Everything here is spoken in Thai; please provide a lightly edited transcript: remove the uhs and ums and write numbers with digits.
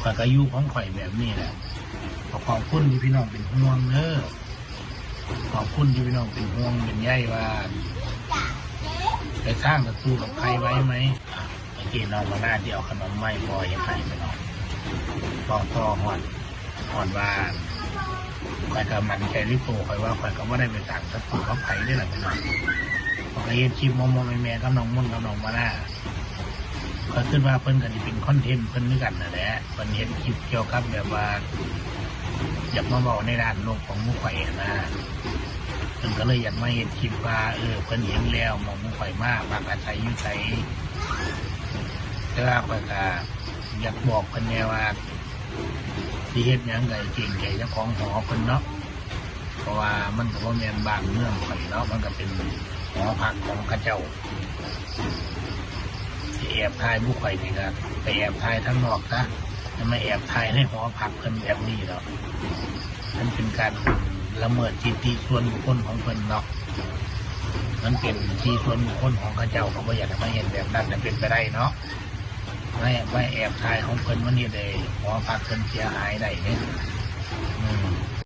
ข่อยก็อยู่ของข่อยแบบนี้แหละขอบคุณที่พี่น้องเป็นห่วงเด้อขอบคุณที่พี่น้องเป็นห่วงเป็นใยว่าไปสร้างศัตรูกับใครไว้ไหมเมื่อกี้น้องมาหน้าที่เอาขนมไม้พอเห็นไหมไปน้องต่อหอนว่าข่อยก็มันใจริโก้ข่อยว่าข่อยก็ไม่ได้ไปต่างศัตรูกับใครได้หรอกพี่น้องข่อยเห็นคลิปมอมแม่กับน้องมุ่นกับน้องมาหน้าก็คิดว่าเพิ่นกันเป็นคอนเทนต์เพิ่นด้วยกันนั่นแหละเพิ่นเห็นคลิปเกี่ยวกับแบบว่าอยากมาบอกในด้านโลกของมุขไข่นะเพิ่นก็เลยอยากมาเห็นคลิปว่าเพิ่นเห็นแล้วมองมุขไข่มากอาศัยอยู่ไสแต่ว่าข่อยก็อยากบอกเพิ่นแน่ว่าที่เฮ็ดหยังไงเก่งใจเจ้าของหอเพิ่นเนาะเพราะว่ามันก็บ่แม่นบ้านเมืองข่อยเนาะมันก็เป็นหอพักของข้าเจ้าแอบถ่ายผู้ข่อยนี่ครับไปแอบถ่ายทั้งนอกนะจะไม่แอบถ่ายในหอพักเพิ่นแบบนี้หรอกมันเป็นการละเมิดสิทธิส่วนบุคคลของเพิ่นเนาะมันเป็นที่ส่วนบุคคลของข้าเจ้าเขาไม่อยากให้มาเห็นแบบนั้นเป็นไปได้เนาะไม่แอบถ่ายของเพิ่นมันนี่เลยหอพักเพิ่นเสียหายได้เนี่ย